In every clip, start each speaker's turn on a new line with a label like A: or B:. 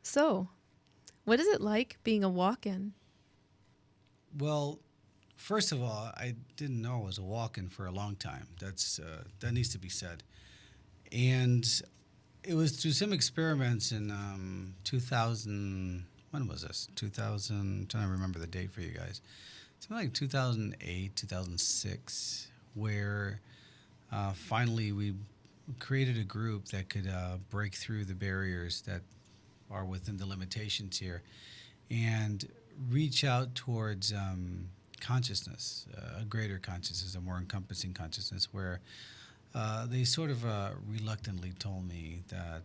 A: So, what is it like being a walk-in?
B: Well, first of all, I didn't know I was a walk-in for a long time. That needs to be said. And it was through some experiments in 2000. When was this? 2000. I'm trying to remember the date for you guys. Something like 2008, 2006, where finally we created a group that could break through the barriers that are within the limitations here and reach out towards consciousness, a greater consciousness, a more encompassing consciousness, where they sort of reluctantly told me that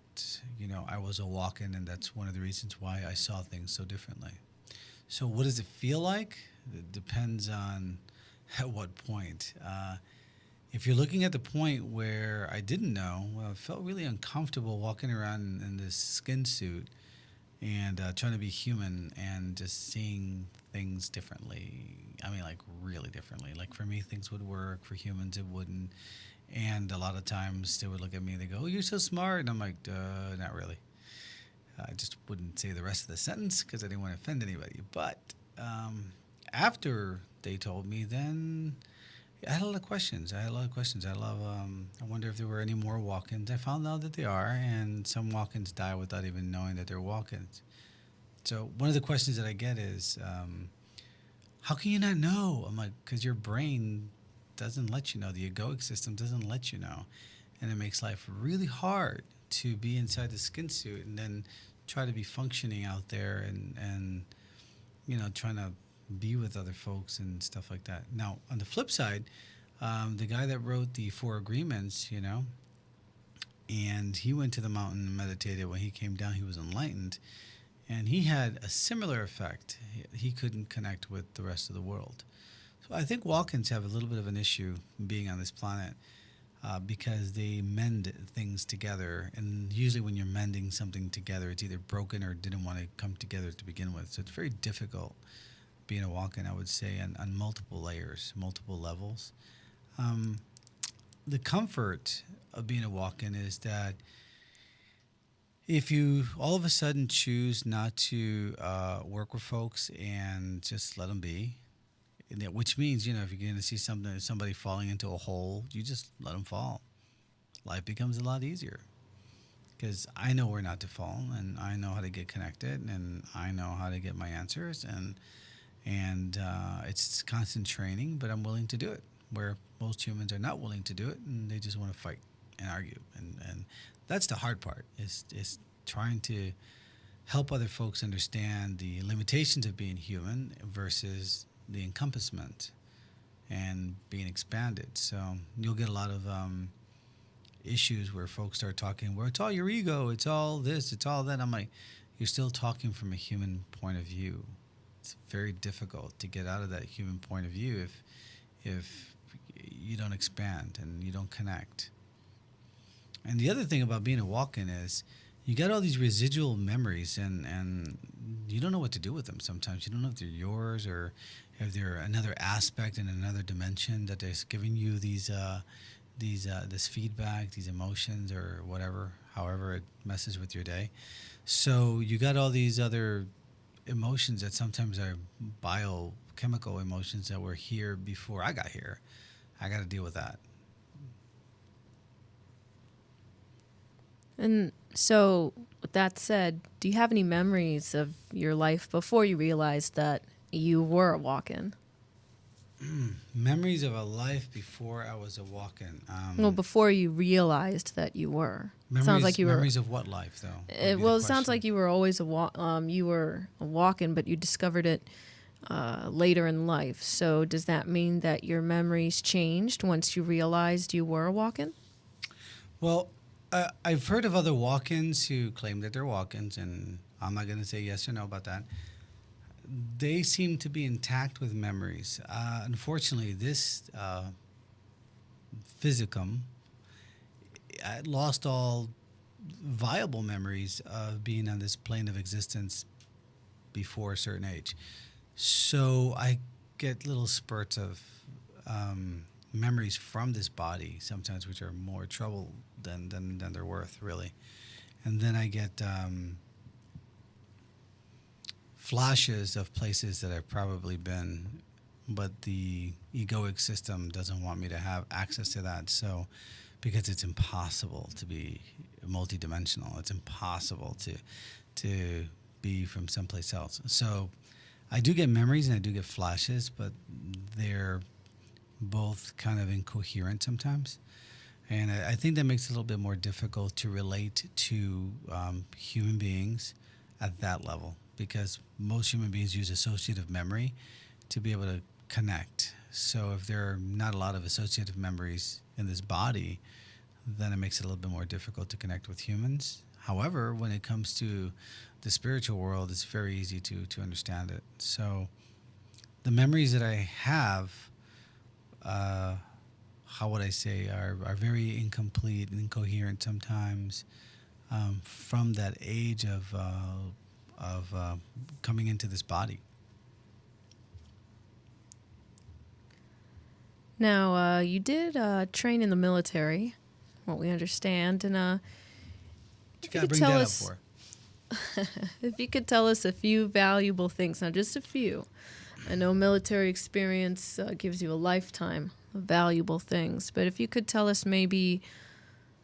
B: I was a walk-in, and that's one of the reasons why I saw things so differently. So, what does it feel like? It depends on at what point. If you're looking at the point where I didn't know, well, I felt really uncomfortable walking around in this skin suit and trying to be human and just seeing things differently. I mean, like really differently. Like for me, things would work. For humans, it wouldn't. And a lot of times they would look at me and they go, "Oh, you're so smart." And I'm like, not really. I just wouldn't say the rest of the sentence because I didn't want to offend anybody. But after they told me, then I had a lot of questions. I wonder if there were any more walk-ins. I found out that they are, and some walk-ins die without even knowing that they're walk-ins. So one of the questions that I get is, how can you not know? I'm like, because your brain doesn't let you know. The egoic system doesn't let you know, and it makes life really hard to be inside the skin suit and then try to be functioning out there and trying to be with other folks and stuff like that. Now, on the flip side, the guy that wrote the Four Agreements, and he went to the mountain and meditated. When he came down, he was enlightened, and he had a similar effect. He couldn't connect with the rest of the world. So I think walk-ins have a little bit of an issue being on this planet because they mend things together. And usually when you're mending something together, it's either broken or didn't want to come together to begin with. So it's very difficult being a walk-in, I would say, on multiple layers, multiple levels. Um, the comfort of being a walk-in is that if you all of a sudden choose not to work with folks and just let them be, which means if you're going to see somebody falling into a hole, you just let them fall. Life becomes a lot easier because I know where not to fall, and I know how to get connected, and I know how to get my answers, and it's constant training, but I'm willing to do it. Where most humans are not willing to do it, and they just want to fight and argue, and that's the hard part is trying to help other folks understand the limitations of being human versus the encompassment and being expanded. So you'll get a lot of issues where folks start talking, well, it's all your ego, it's all this, it's all that. I'm like, you're still talking from a human point of view. It's very difficult to get out of that human point of view if you don't expand and you don't connect. And the other thing about being a walk-in is you got all these residual memories, and you don't know what to do with them sometimes. You don't know if they're yours or if they're another aspect in another dimension that is giving you this feedback, these emotions, or whatever, however it messes with your day. So you got all these other emotions that sometimes are biochemical emotions that were here before I got here. I got to deal with that.
A: And so, with that said, do you have any memories of your life before you realized that you were a walk-in?
B: Memories of a life before I was a walk-in.
A: Well, before you realized that you were. Sounds like you were.
B: Memories of what life, though?
A: Well, it sounds like you were always you were a walk-in, but you discovered it later in life. So, does that mean that your memories changed once you realized you were a walk-in?
B: Well, I've heard of other walk-ins who claim that they're walk-ins, and I'm not going to say yes or no about that. They seem to be intact with memories. Unfortunately, this physicum lost all viable memories of being on this plane of existence before a certain age. So I get little spurts of memories from this body sometimes, which are more trouble than they're worth, really. And then I get flashes of places that I've probably been, but the egoic system doesn't want me to have access to that. So, because it's impossible to be multidimensional, it's impossible to be from someplace else. So, I do get memories and I do get flashes, but they're both kind of incoherent sometimes. And I think that makes it a little bit more difficult to relate to human beings at that level, because most human beings use associative memory to be able to connect. So if there are not a lot of associative memories in this body, then it makes it a little bit more difficult to connect with humans. However, when it comes to the spiritual world, it's very easy to understand it. So the memories that I have, how would I say, are very incomplete and incoherent sometimes, from that age of coming into this body.
A: Now, you did train in the military, what we understand, and
B: You
A: if you
B: gotta
A: could
B: bring
A: tell
B: that up
A: us,
B: for.
A: if you could tell us a few valuable things, now just a few. I know military experience gives you a lifetime of valuable things, but if you could tell us maybe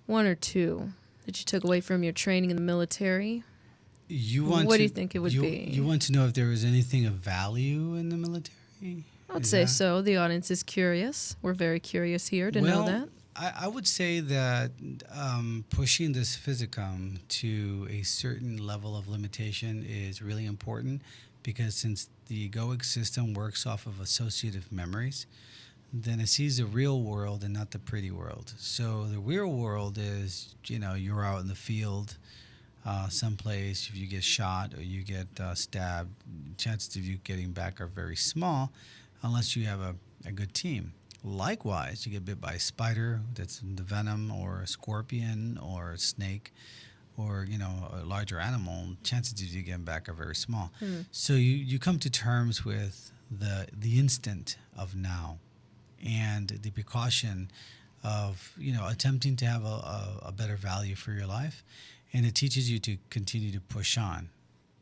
A: one or two that you took away from your training in the military,
B: You want
A: what do
B: to
A: you think it would be?
B: you want to know if there was anything of value in the military?
A: I'd
B: Is
A: say
B: that-
A: so. The audience is curious. We're very curious here to know that.
B: I would say that pushing this physicum to a certain level of limitation is really important, because since the egoic system works off of associative memories, then it sees the real world and not the pretty world. So the real world is, you're out in the field, someplace. If you get shot or you get stabbed, chances of you getting back are very small, unless you have a good team. Likewise, you get bit by a spider that's the venom, or a scorpion, or a snake, or a larger animal. Chances of you getting back are very small. So you come to terms with the instant of now, and the precaution of attempting to have a better value for your life, and it teaches you to continue to push on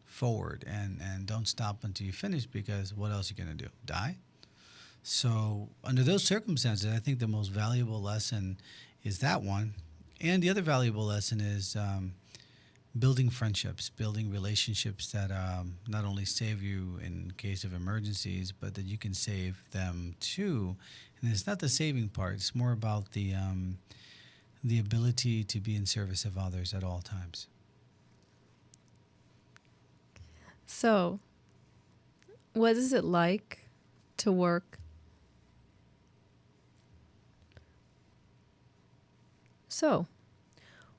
B: forward and don't stop until you finish, because what else are you going to do? Die? So under those circumstances, I think the most valuable lesson is that one. And the other valuable lesson is building friendships, building relationships that not only save you in case of emergencies, but that you can save them too. And it's not the saving part. It's more about the ability to be in service of others at all times.
A: So, what is it like to work? So,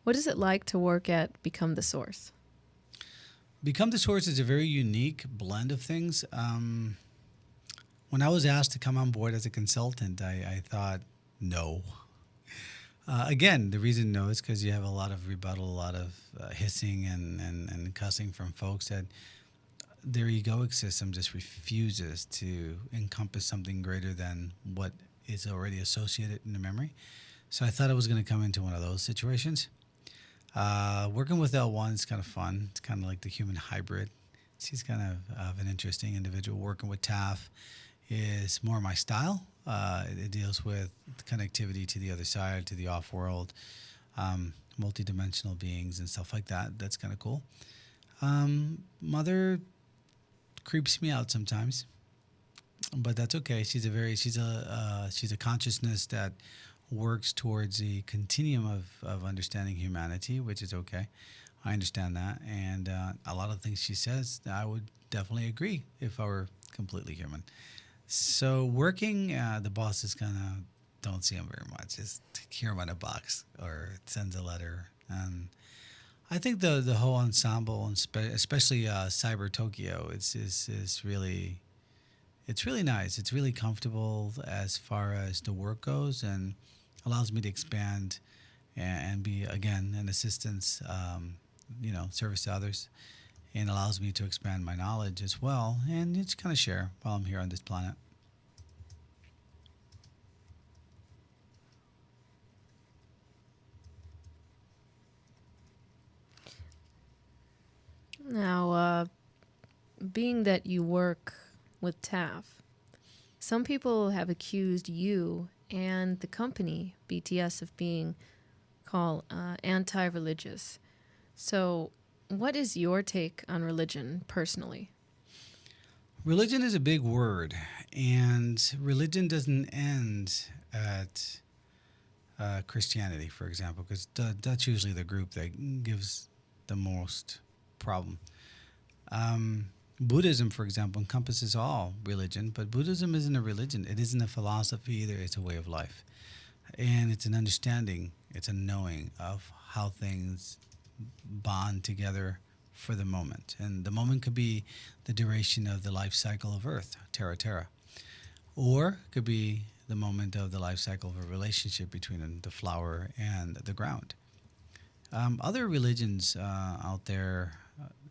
A: what is it like to work at Become the Source?
B: Become the Source is a very unique blend of things. When I was asked to come on board as a consultant, I thought no. Again, the reason no is because you have a lot of rebuttal, a lot of hissing and cussing from folks that their egoic system just refuses to encompass something greater than what is already associated in the memory. So I thought I was going to come into one of those situations. Working with L1 is kind of fun. It's kind of like the human hybrid. She's kind of an interesting individual. Working with Taff is more my style. It deals with connectivity to the other side, to the off-world, multidimensional beings and stuff like that. That's kind of cool. Mother creeps me out sometimes, but that's okay. She's a consciousness that works towards a continuum of understanding humanity, which is okay. I understand that, and a lot of things she says, I would definitely agree if I were completely human. So working, the bosses kind of don't see him very much. Just hear him in a box or sends a letter. And I think the whole ensemble, and especially Cyber Tokyo, is really, it's really nice. It's really comfortable as far as the work goes, and allows me to expand and be, again, an assistance, service to others, and allows me to expand my knowledge as well, and just kind of share while I'm here on this planet.
A: Now, being that you work with TAF, some people have accused you and the company, BTS, of being called anti-religious. So what is your take on religion personally?
B: Religion is a big word, and religion doesn't end at Christianity, for example, because that's usually the group that gives the most problem. Buddhism, for example, encompasses all religion, but Buddhism isn't a religion. It isn't a philosophy either. It's a way of life. And it's an understanding, it's a knowing of how things bond together for the moment. And the moment could be the duration of the life cycle of Earth, Terra Terra, or it could be the moment of the life cycle of a relationship between the flower and the ground. Other religions out there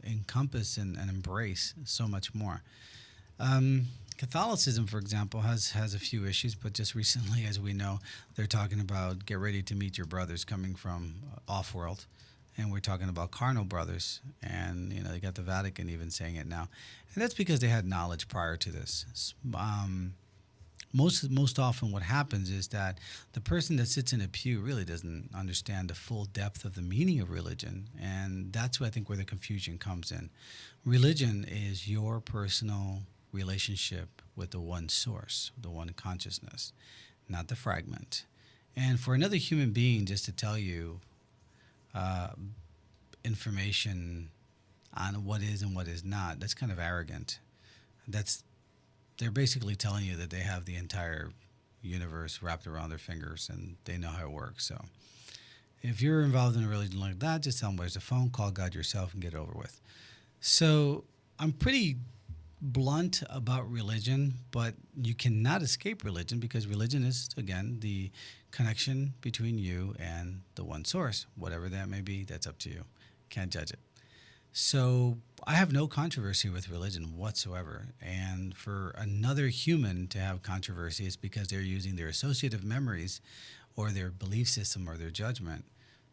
B: encompass and embrace so much more. Catholicism, for example, has a few issues, but just recently, as we know, they're talking about get ready to meet your brothers coming from off-world, and we're talking about carnal brothers, and they got the Vatican even saying it now, and that's because they had knowledge prior to this. Most often, what happens is that the person that sits in a pew really doesn't understand the full depth of the meaning of religion, and that's I think where the confusion comes in. Religion is your personal relationship with the one source, the one consciousness, not the fragment. And for another human being just to tell you information on what is and what is not, that's kind of arrogant. They're basically telling you that they have the entire universe wrapped around their fingers and they know how it works. So if you're involved in a religion like that, just tell them where's the phone, call God yourself and get it over with. So I'm pretty blunt about religion, but you cannot escape religion because religion is, again, the connection between you and the one source. Whatever that may be, that's up to you. Can't judge it. So I have no controversy with religion whatsoever. And for another human to have controversy, it's because they're using their associative memories or their belief system or their judgment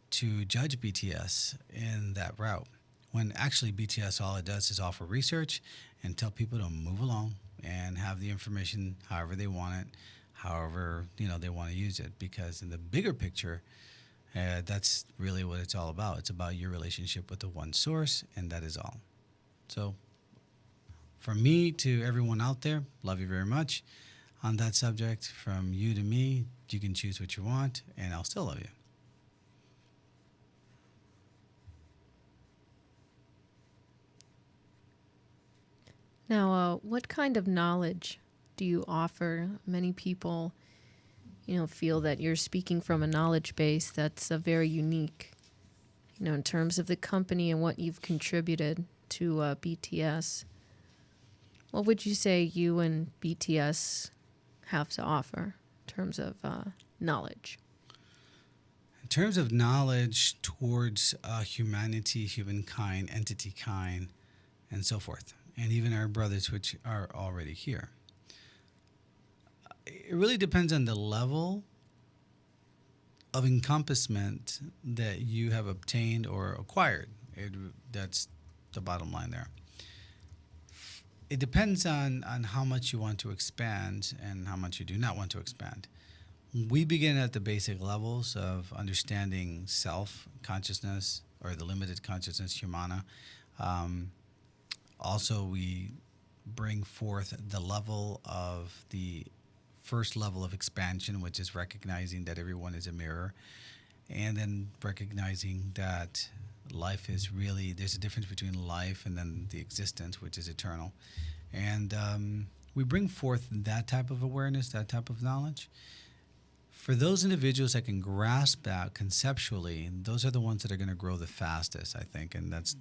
B: to judge BTS in that route. When actually BTS, all it does is offer research and tell people to move along and have the information however they want it, however they want to use it. Because in the bigger picture, that's really what it's all about. It's about your relationship with the one source, and that is all. So from me to everyone out there, love you very much. On that subject, from you to me, you can choose what you want, and I'll still love you.
A: Now, what kind of knowledge do you offer? Many people, feel that you're speaking from a knowledge base that's very unique, in terms of the company and what you've contributed to BTS. What would you say you and BTS have to offer in terms of knowledge?
B: In terms of knowledge towards humanity, humankind, entity kind, and so forth, and even our brothers which are already here. It really depends on the level of encompassment that you have obtained or acquired. That's the bottom line there. It depends on how much you want to expand and how much you do not want to expand. We begin at the basic levels of understanding self, consciousness, or the limited consciousness, humana. Also, we bring forth the level of the first level of expansion, which is recognizing that everyone is a mirror, and then recognizing that life is really, there's a difference between life and then the existence, which is eternal. And we bring forth that type of awareness, that type of knowledge. For those individuals that can grasp that conceptually, those are the ones that are going to grow the fastest, I think, and that's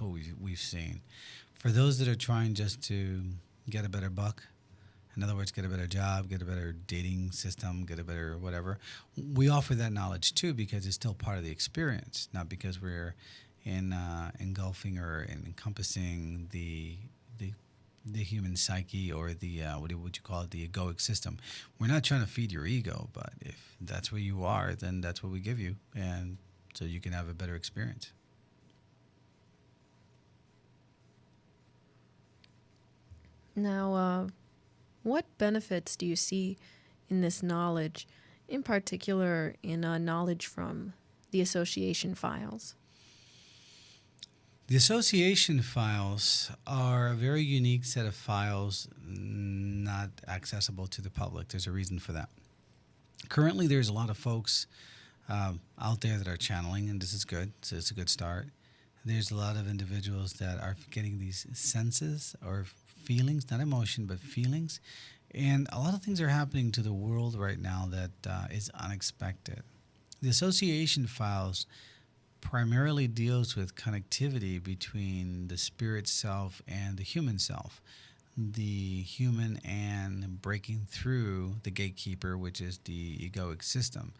B: what we've seen. For those that are trying just to get a better buck, in other words, get a better job, get a better dating system, get a better whatever, we offer that knowledge too because it's still part of the experience, not because we're engulfing or encompassing the human psyche or the what would you call it, the egoic system. We're not trying to feed your ego, but if that's where you are, then that's what we give you, and so you can have a better experience.
A: Now, what benefits do you see in this knowledge, in particular in knowledge from the association files?
B: The association files are a very unique set of files not accessible to the public. There's a reason for that. Currently, there's a lot of folks out there that are channeling, and this is good. So it's a good start. There's a lot of individuals that are getting these senses or feelings, not emotion, but feelings. And a lot of things are happening to the world right now that is unexpected. The association files primarily deals with connectivity between the spirit self and the human self, the human and breaking through the gatekeeper, which is the egoic system,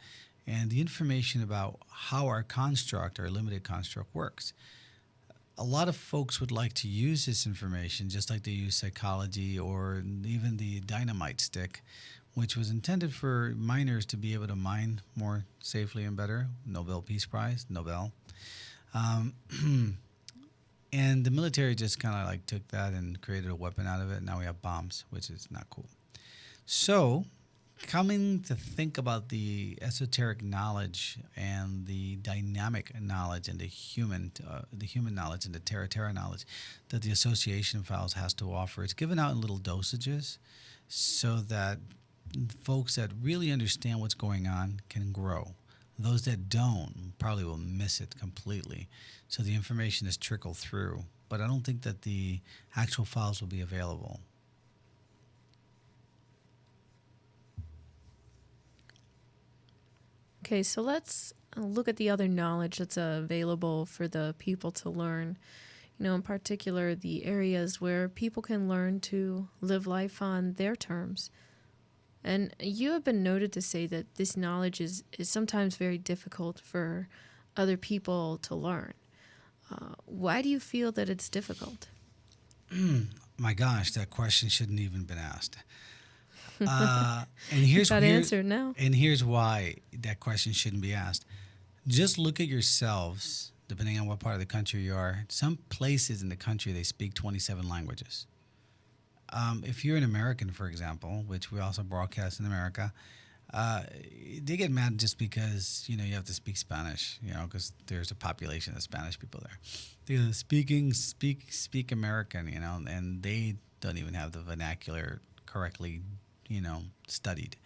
B: and the information about how our construct, our limited construct, works. A lot of folks would like to use this information just like they use psychology or even the dynamite stick, which was intended for miners to be able to mine more safely and better. Nobel Peace Prize, Nobel. And the military just kind of like took that and created a weapon out of it. Now we have bombs, which is not cool. So coming to think about the esoteric knowledge and the dynamic knowledge and the human knowledge and the terra knowledge that the association files has to offer, it's given out in little dosages so that folks that really understand what's going on can grow. Those that don't probably will miss it completely. So the information is trickled through, but I don't think that the actual files will be available.
A: Okay, so let's look at the other knowledge that's available for the people to learn. You know, in particular, the areas where people can learn to live life on their terms. And you have been noted to say that this knowledge is sometimes very difficult for other people to learn. Why do you feel that it's difficult?
B: My gosh, that question shouldn't even been asked. And here's
A: Got to answer it now.
B: And here's why that question shouldn't be asked. Just look at yourselves, depending on what part of the country you are. Some places in the country they speak 27 languages. If you're an American, for example, which we also broadcast in America, they get mad just because you have to speak Spanish, because there's a population of Spanish people there. They're speak American, and they don't even have the vernacular correctly, studied.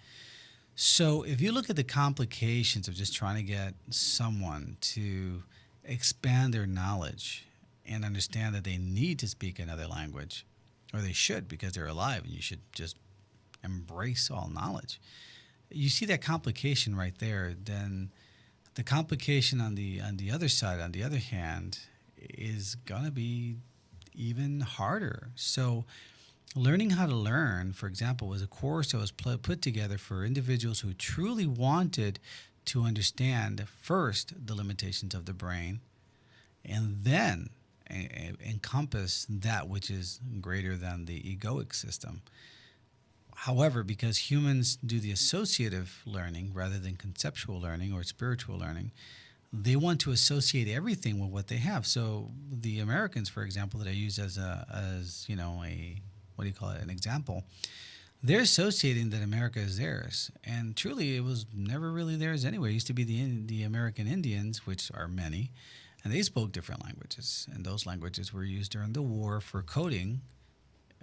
B: So if you look at the complications of just trying to get someone to expand their knowledge and understand that they need to speak another language, or they should because they're alive, and you should just embrace all knowledge. You see that complication right there, then the complication on the other side, on the other hand, is going to be even harder. So learning how to learn, for example, was a course that was put together for individuals who truly wanted to understand first the limitations of the brain and then encompass that which is greater than the egoic system. However, because humans do the associative learning rather than conceptual learning or spiritual learning, they want to associate everything with what they have. So the Americans, for example, that I use as an example, they're associating that America is theirs. And truly, it was never really theirs anyway. It used to be the American Indians, which are many, and they spoke different languages. And those languages were used during the war for coding,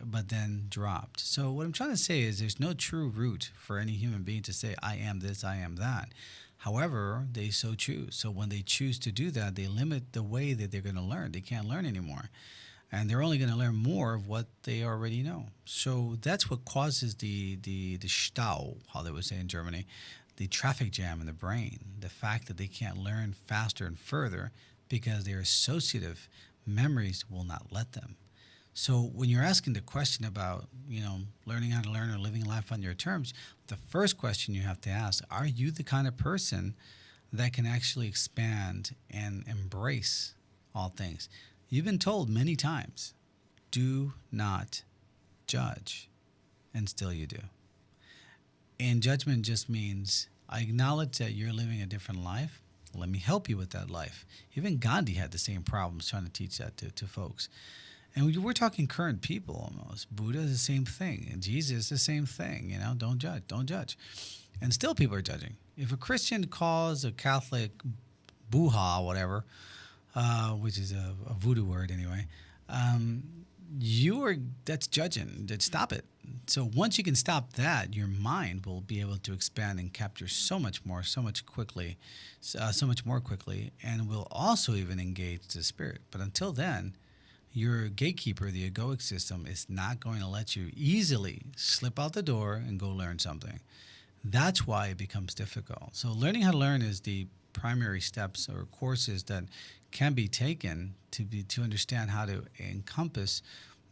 B: but then dropped. So what I'm trying to say is there's no true root for any human being to say, I am this, I am that. However, they so choose. So when they choose to do that, they limit the way that they're going to learn. They can't learn anymore. And they're only going to learn more of what they already know. So that's what causes the Stau, how they would say in Germany, the traffic jam in the brain, the fact that they can't learn faster and further because their associative memories will not let them. So when you're asking the question about, learning how to learn or living life on your terms, the first question you have to ask, are you the kind of person that can actually expand and embrace all things? You've been told many times, do not judge, and still you do. And judgment just means, I acknowledge that you're living a different life. Let me help you with that life. Even Gandhi had the same problems trying to teach that to folks. And we're talking current people almost. Buddha is the same thing. And Jesus is the same thing. Don't judge. Don't judge. And still people are judging. If a Christian calls a Catholic buha, whatever, which is a voodoo word anyway, um, that's judging. Stop it. So once you can stop that, your mind will be able to expand and capture so much more, so much more quickly, and will also even engage the spirit. But until then, your gatekeeper, the egoic system, is not going to let you easily slip out the door and go learn something. That's why it becomes difficult. So learning how to learn is the primary steps or courses that can be taken to understand how to encompass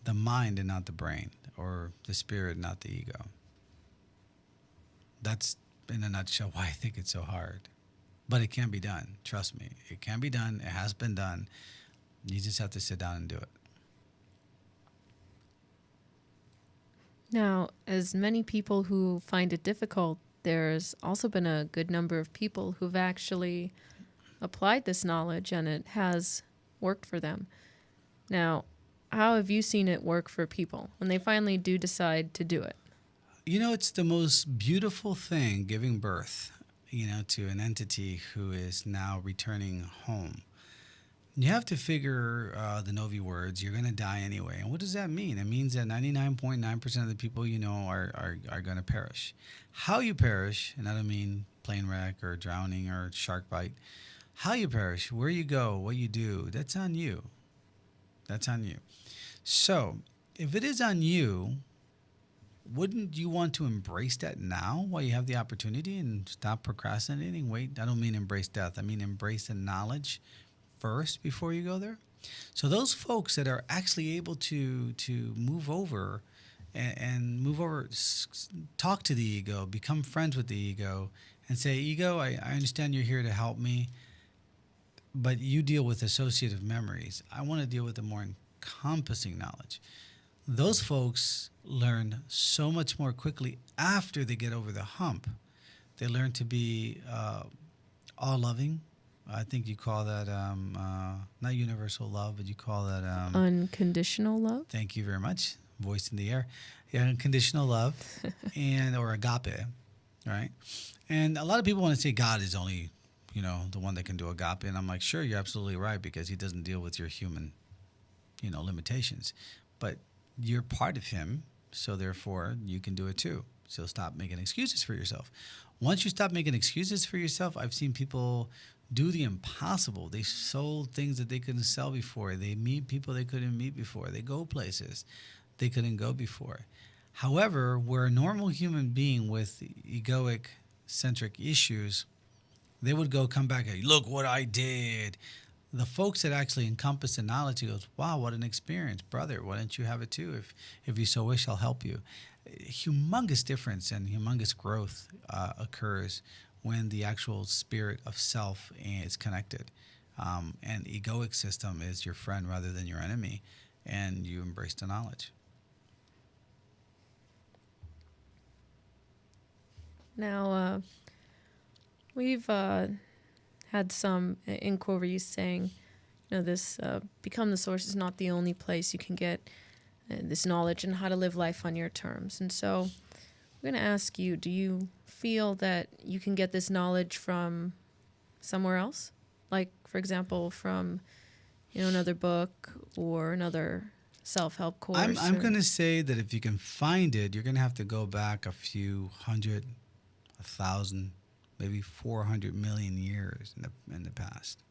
B: the mind and not the brain, or the spirit, not the ego. That's, in a nutshell, why I think it's so hard. But it can be done. Trust me. It can be done. It has been done. You just have to sit down and do it.
A: Now, as many people who find it difficult, there's also been a good number of people who've actually applied this knowledge and it has worked for them. Now, how have you seen it work for people when they finally do decide to do it?
B: It's the most beautiful thing, giving birth, to an entity who is now returning home. You have to figure the Novi words, you're going to die anyway. And what does that mean? It means that 99.9% of the people are going to perish. How you perish, and I don't mean plane wreck or drowning or shark bite. How you perish, where you go, what you do, that's on you. That's on you. So if it is on you, wouldn't you want to embrace that now while you have the opportunity and stop procrastinating? Wait, I don't mean embrace death. I mean embrace the knowledge first before you go there. So those folks that are actually able to move over and move over, talk to the ego, become friends with the ego, and say, ego, I understand you're here to help me, but you deal with associative memories. I want to deal with the more encompassing knowledge. Those folks learn so much more quickly after they get over the hump. They learn to be all-loving. I think you call that not universal love, but you call that
A: Unconditional love?
B: Thank you very much. Voice in the air. Yeah, unconditional love, or agape, right? And a lot of people want to say God is only, the one that can do agape, and I'm like, sure, you're absolutely right, because he doesn't deal with your human, limitations, but you're part of him, so therefore you can do it too. So stop making excuses for yourself. Once you stop making excuses for yourself, I've seen people do the impossible. They sold things that they couldn't sell before. They meet people they couldn't meet before. They go places they couldn't go before. However, we're a normal human being with egoic centric issues. They would come back and, look what I did. The folks that actually encompass the knowledge, he goes, wow, what an experience. Brother, why don't you have it too? If you so wish, I'll help you. Humongous difference and humongous growth occurs when the actual spirit of self is connected. And egoic system is your friend rather than your enemy, and you embrace the knowledge.
A: Now, we've had some inquiries saying, this Become the Source is not the only place you can get this knowledge and how to live life on your terms. And so I'm going to ask you, do you feel that you can get this knowledge from somewhere else? Like, for example, from, another book or another self-help course?
B: I'm going to say that if you can find it, you're going to have to go back a few hundred, 1,000, maybe 400 million years in the past.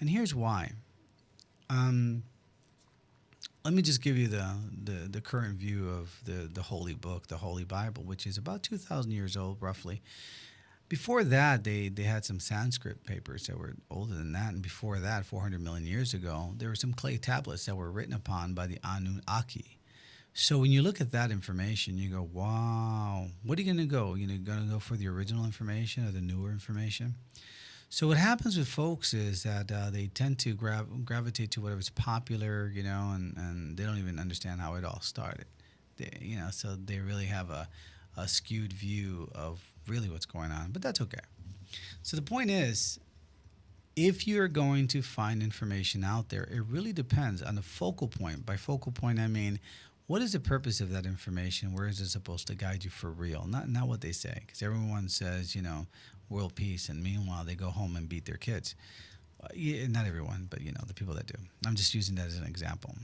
B: And here's why. Let me just give you the current view of the Holy Book, the Holy Bible, which is about 2,000 years old, roughly. Before that, they had some Sanskrit papers that were older than that. And before that, 400 million years ago, there were some clay tablets that were written upon by the Anunnaki. So when you look at that information, you go, wow, what are you going to go? You're going to go for the original information or the newer information? So what happens with folks is that they tend to gravitate to whatever's popular, and they don't even understand how it all started. So they really have a skewed view of really what's going on, but that's okay. So the point is, if you're going to find information out there, it really depends on the focal point. By focal point, I mean, what is the purpose of that information? Where is it supposed to guide you for real? Not what they say, because everyone says, world peace, and meanwhile they go home and beat their kids. Yeah, not everyone, but the people that do. I'm just using that as an example.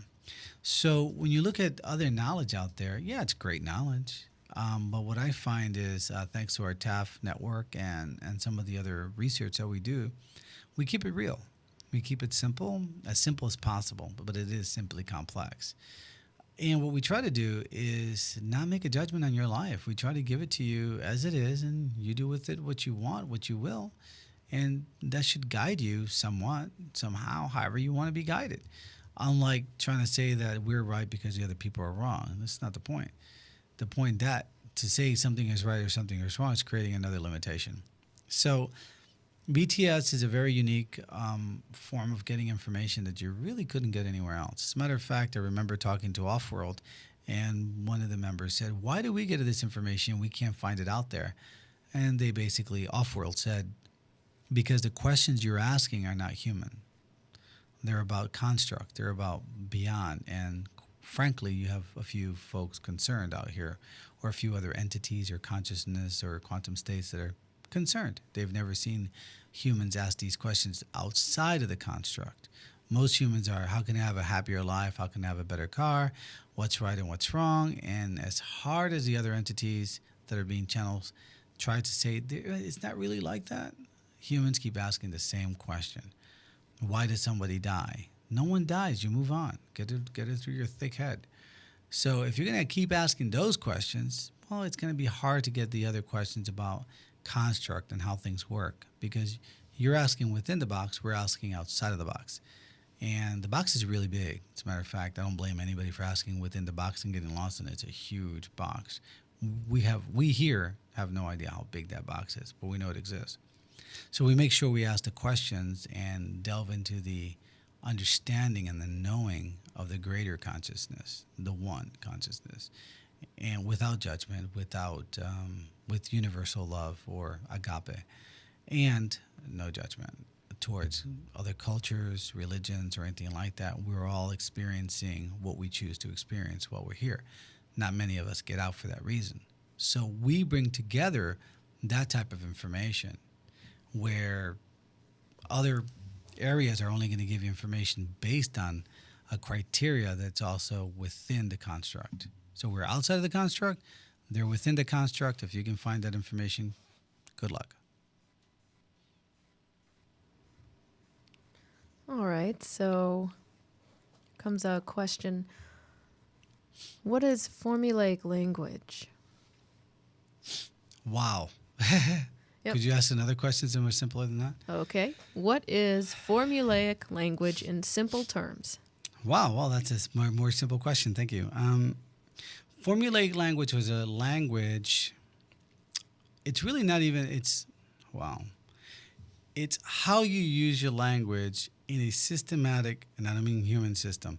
B: So when you look at other knowledge out there, yeah, it's great knowledge. But what I find is, thanks to our TAF network and some of the other research that we do, we keep it real. We keep it simple as possible, but it is simply complex. And what we try to do is not make a judgment on your life. We try to give it to you as it is, and you do with it what you want, what you will. And that should guide you somewhat, somehow, however you want to be guided. Unlike trying to say that we're right because the other people are wrong. That's not the point. The point that to say something is right or something is wrong is creating another limitation. So BTS is a very unique form of getting information that you really couldn't get anywhere else. As a matter of fact, I remember talking to Offworld, and one of the members said, why do we get this information? We can't find it out there. And they basically, Offworld said, because the questions you're asking are not human. They're about construct. They're about beyond. And frankly, you have a few folks concerned out here, or a few other entities or consciousness or quantum states that are concerned. They've never seen humans ask these questions outside of the construct. Most humans are, how can I have a happier life? How can I have a better car? What's right and what's wrong? And as hard as the other entities that are being channeled try to say, it's not really like that, humans keep asking the same question. Why did somebody die? No one dies. You move on. Get it through your thick head. So if you're going to keep asking those questions, well, it's going to be hard to get the other questions about construct and how things work, because you're asking within the box, we're asking outside of the box. And the box is really big. As a matter of fact, I don't blame anybody for asking within the box and getting lost in it. It's a huge box. We here have no idea how big that box is, but we know it exists. So we make sure we ask the questions and delve into the understanding and the knowing of the greater consciousness, the one consciousness, and without judgment, with universal love or agape, and no judgment towards other cultures, religions, or anything like that. We're all experiencing what we choose to experience while we're here. Not many of us get out for that reason. So we bring together that type of information, where other areas are only going to give you information based on a criteria that's also within the construct. So we're outside of the construct, they're within the construct. If you can find that information, good luck.
A: All right, so comes a question. What is formulaic language?
B: Wow.
A: Yep.
B: Could you ask another question that was simpler than that?
A: Okay. What is formulaic language in simple terms?
B: Wow, well, that's a more simple question. Thank you. Formulaic language was a language. It's really not even, it's how you use your language in a systematic, and I don't mean human system,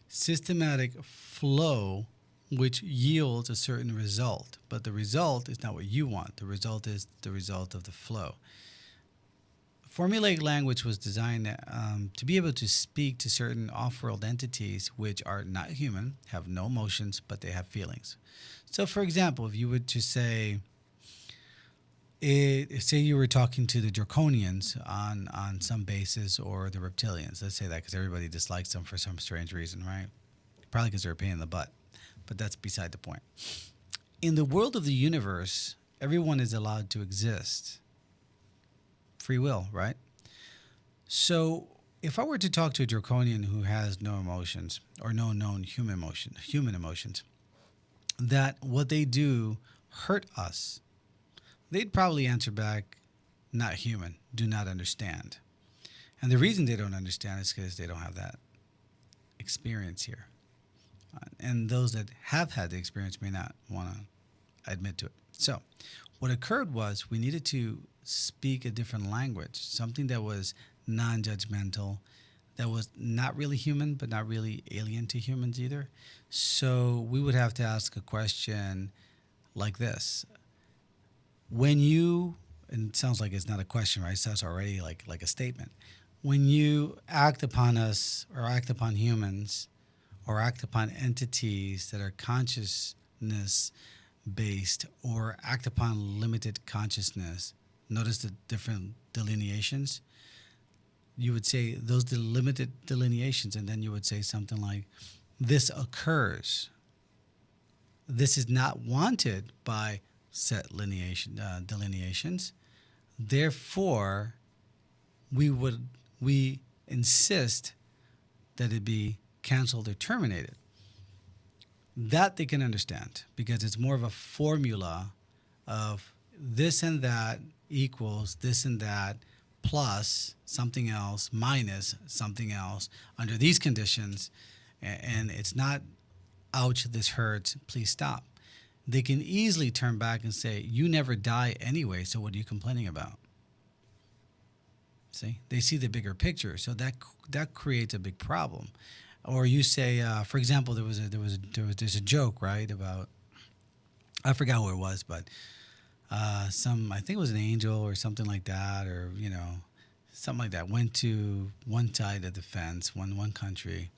B: systematic flow which yields a certain result. But the result is not what you want. The result is the result of the flow. Formulaic language was designed to be able to speak to certain off-world entities which are not human, have no emotions, but they have feelings. So, for example, if you were to say you were talking to the Draconians on some basis, or the reptilians, let's say that because everybody dislikes them for some strange reason, right? Probably because they're a pain in the butt, but that's beside the point. In the world of the universe, everyone is allowed to exist. Free will, right? So if I were to talk to a Draconian who has no emotions or no known human emotions, that what they do hurt us, they'd probably answer back, not human, do not understand. And the reason they don't understand is because they don't have that experience here. And those that have had the experience may not want to admit to it. So what occurred was we needed to speak a different language, something that was non-judgmental, that was not really human, but not really alien to humans either. So we would have to ask a question like this. When you, and it sounds like it's not a question, right? So it's already like a statement. when you act upon us or act upon humans or act upon entities that are consciousness based or act upon limited consciousness, notice the different delineations. You would say those limited delineations, and then you would say something like, this occurs. This is not wanted by set delineations. Therefore, we insist that it be canceled or terminated. That they can understand because it's more of a formula of this and that equals this and that plus something else minus something else under these conditions. And it's not, ouch, this hurts, please stop. They can easily turn back and say, you never die anyway, so what are you complaining about? See, they see the bigger picture, so that creates a big problem. Or you say, for example, there's a joke, right, about, I forgot who it was, but I think it was an angel or something like that, or something like that, went to one side of the fence, one country,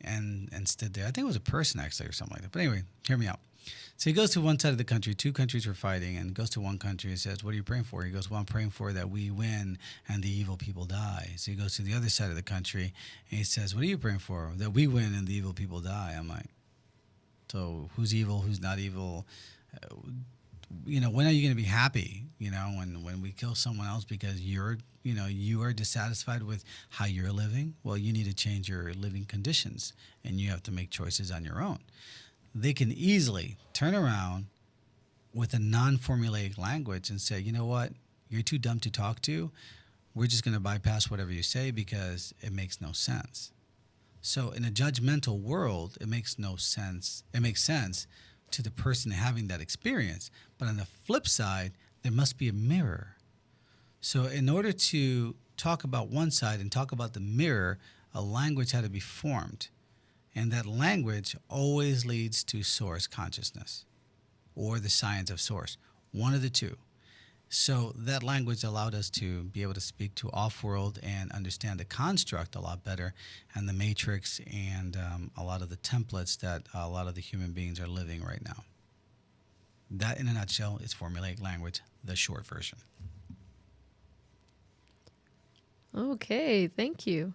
B: and stood there. I think it was a person actually, or something like that. But anyway, hear me out. So he goes to one side of the country. Two countries were fighting, and goes to one country and says, "What are you praying for?" He goes, "Well, I'm praying for that we win and the evil people die." So he goes to the other side of the country, and he says, "What are you praying for? That we win and the evil people die." I'm like, so who's evil? Who's not evil? When are you going to be happy? When we kill someone else because you are dissatisfied with how you're living. Well, you need to change your living conditions, and you have to make choices on your own. They can easily turn around with a non-formulaic language and say, you know what, you're too dumb to talk to. We're just going to bypass whatever you say because it makes no sense. So in a judgmental world, it makes no sense. It makes sense to the person having that experience. But on the flip side, there must be a mirror. So in order to talk about one side and talk about the mirror, a language had to be formed. And that language always leads to source consciousness or the science of source, one of the two. So that language allowed us to be able to speak to off-world and understand the construct a lot better and the matrix and a lot of the templates that a lot of the human beings are living right now. That, in a nutshell, is formulaic language, the short version.
A: Okay, thank you.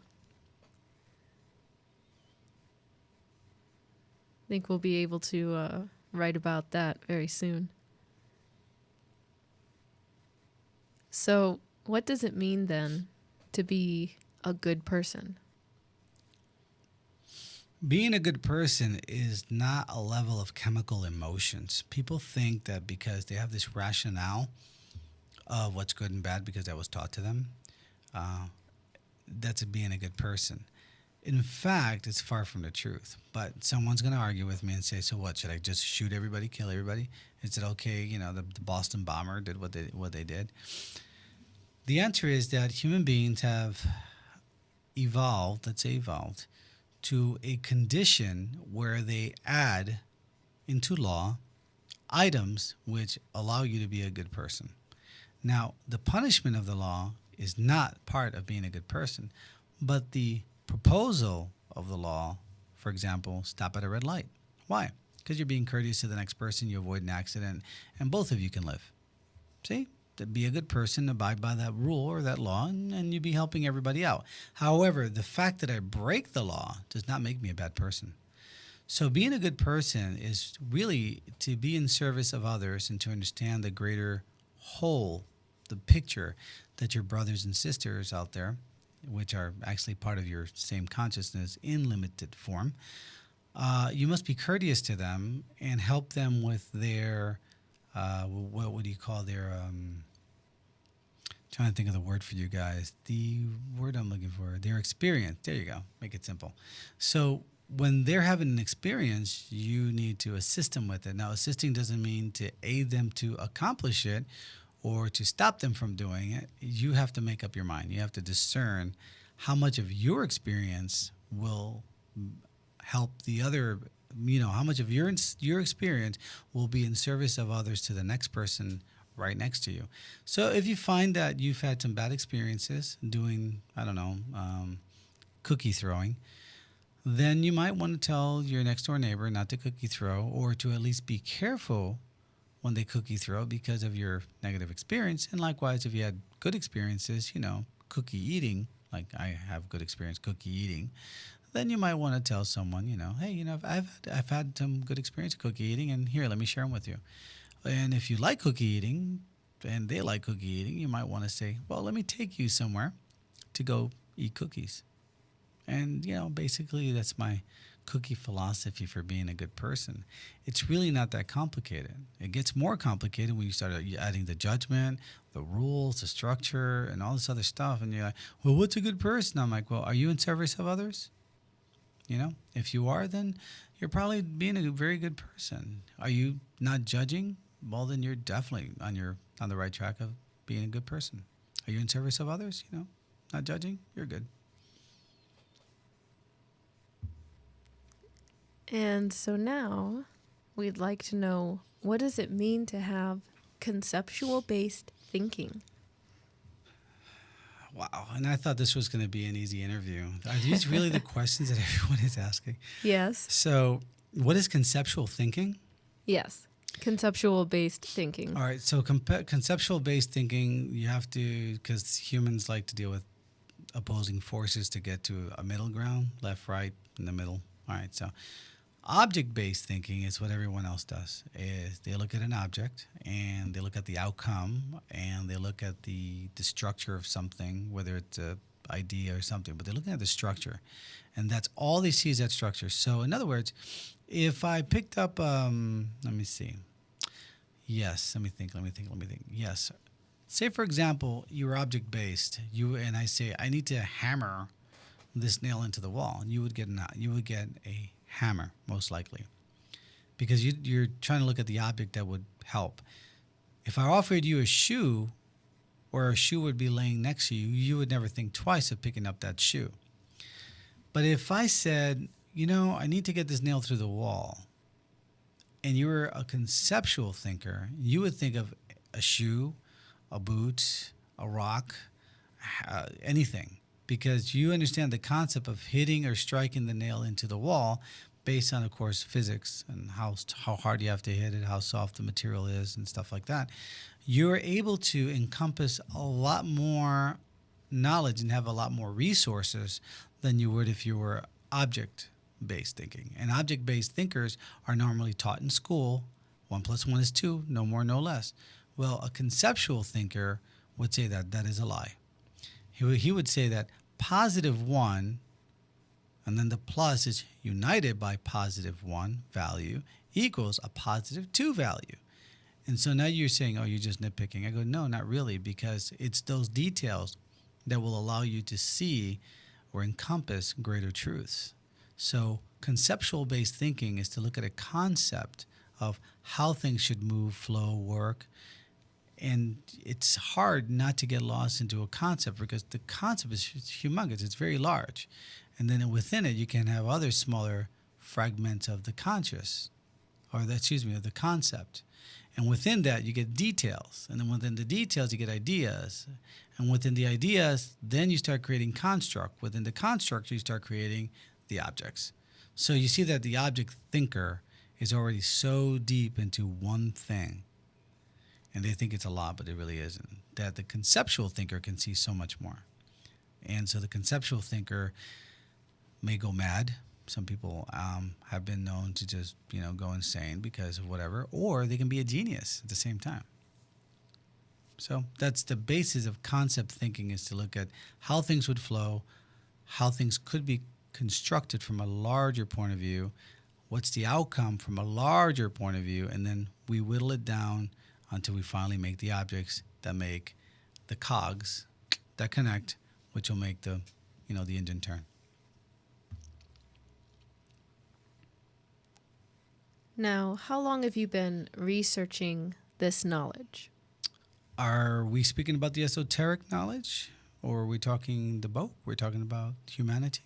A: I think we'll be able to write about that very soon. So, what does it mean then to be a good person?
B: Being a good person is not a level of chemical emotions. People think that because they have this rationale of what's good and bad because that was taught to them, that's being a good person. In fact, it's far from the truth. But someone's going to argue with me and say, so what, should I just shoot everybody, kill everybody? Is it okay, the Boston bomber did what they did? The answer is that human beings have evolved, to a condition where they add into law items which allow you to be a good person. Now, the punishment of the law is not part of being a good person, but the proposal of the law, for example, stop at a red light. Why? Because you're being courteous to the next person, you avoid an accident, and both of you can live. See? To be a good person, abide by that rule or that law, and you'd be helping everybody out. However, the fact that I break the law does not make me a bad person. So being a good person is really to be in service of others and to understand the greater whole, the picture that your brothers and sisters out there, which are actually part of your same consciousness in limited form, you must be courteous to them and help them with their, what would you call their, trying to think of the word for you guys. The word I'm looking for, their experience. There you go. Make it simple. So when they're having an experience, you need to assist them with it. Now, assisting doesn't mean to aid them to accomplish it or to stop them from doing it. You have to make up your mind. You have to discern how much of your experience will help the other, how much of your experience will be in service of others to the next person right next to you. So if you find that you've had some bad experiences doing, I don't know, cookie throwing, then you might want to tell your next door neighbor not to cookie throw, or to at least be careful when they cookie throw because of your negative experience. And likewise, if you had good experiences, cookie eating, like I have good experience cookie eating, then you might want to tell someone, hey, I've had some good experience cookie eating, and here, let me share them with you. And if you like cookie eating and they like cookie eating, you might want to say, well, let me take you somewhere to go eat cookies. And, basically that's my cookie philosophy for being a good person. It's really not that complicated. It gets more complicated when you start adding the judgment, the rules, the structure, and all this other stuff. And you're like, well, what's a good person? I'm like, well, are you in service of others? If you are, then you're probably being a very good person. Are you not judging? Well, then you're definitely on the right track of being a good person. Are you in service of others? Not judging? You're good.
A: And so now we'd like to know, what does it mean to have conceptual-based thinking?
B: Wow. And I thought this was going to be an easy interview. Are these really the questions that everyone is asking?
A: Yes.
B: So what is conceptual thinking?
A: Yes. Conceptual-based thinking.
B: All right. So conceptual-based thinking, you have to, because humans like to deal with opposing forces to get to a middle ground, left, right, in the middle. All right. So object-based thinking is what everyone else does. Is they look at an object and they look at the outcome and they look at the structure of something, whether it's an idea or something, but they're looking at the structure. And that's all they see is that structure. So in other words, if I picked up, let me see. Yes, let me think. Yes. Say, for example, you're object-based. And I say, I need to hammer this nail into the wall. You would get a hammer, most likely, because you're trying to look at the object that would help. If I offered you a shoe, or a shoe would be laying next to you, you would never think twice of picking up that shoe. But if I said, I need to get this nail through the wall, and you were a conceptual thinker, you would think of a shoe, a boot, a rock, anything, because you understand the concept of hitting or striking the nail into the wall based on, of course, physics and how hard you have to hit it, how soft the material is, and stuff like that. You're able to encompass a lot more knowledge and have a lot more resources than you would if you were object-based thinking. And object-based thinkers are normally taught in school, 1 + 1 is 2, no more, no less. Well, a conceptual thinker would say that is a lie. He would say that +1, and then the plus is united by +1 value, equals a +2 value. And so now you're saying, oh, you're just nitpicking. I go, no, not really, because it's those details that will allow you to see or encompass greater truths. So conceptual-based thinking is to look at a concept of how things should move, flow, work. And it's hard not to get lost into a concept, because the concept is humongous. It's very large. And then within it, you can have other smaller fragments of the conscious, of the concept. And within that, you get details. And then within the details, you get ideas. And within the ideas, then you start creating construct. Within the construct, you start creating the objects. So you see that the object thinker is already so deep into one thing. And they think it's a lot, but it really isn't. That the conceptual thinker can see so much more. And so the conceptual thinker may go mad. Some people have been known to just, go insane because of whatever. Or they can be a genius at the same time. So that's the basis of concept thinking, is to look at how things would flow, how things could be constructed from a larger point of view, what's the outcome from a larger point of view, and then we whittle it down until we finally make the objects that make the cogs that connect, which will make the engine turn.
A: Now, how long have you been researching this knowledge?
B: Are we speaking about the esoteric knowledge, or are we talking the boat? We're talking about humanity?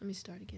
A: Let me start again.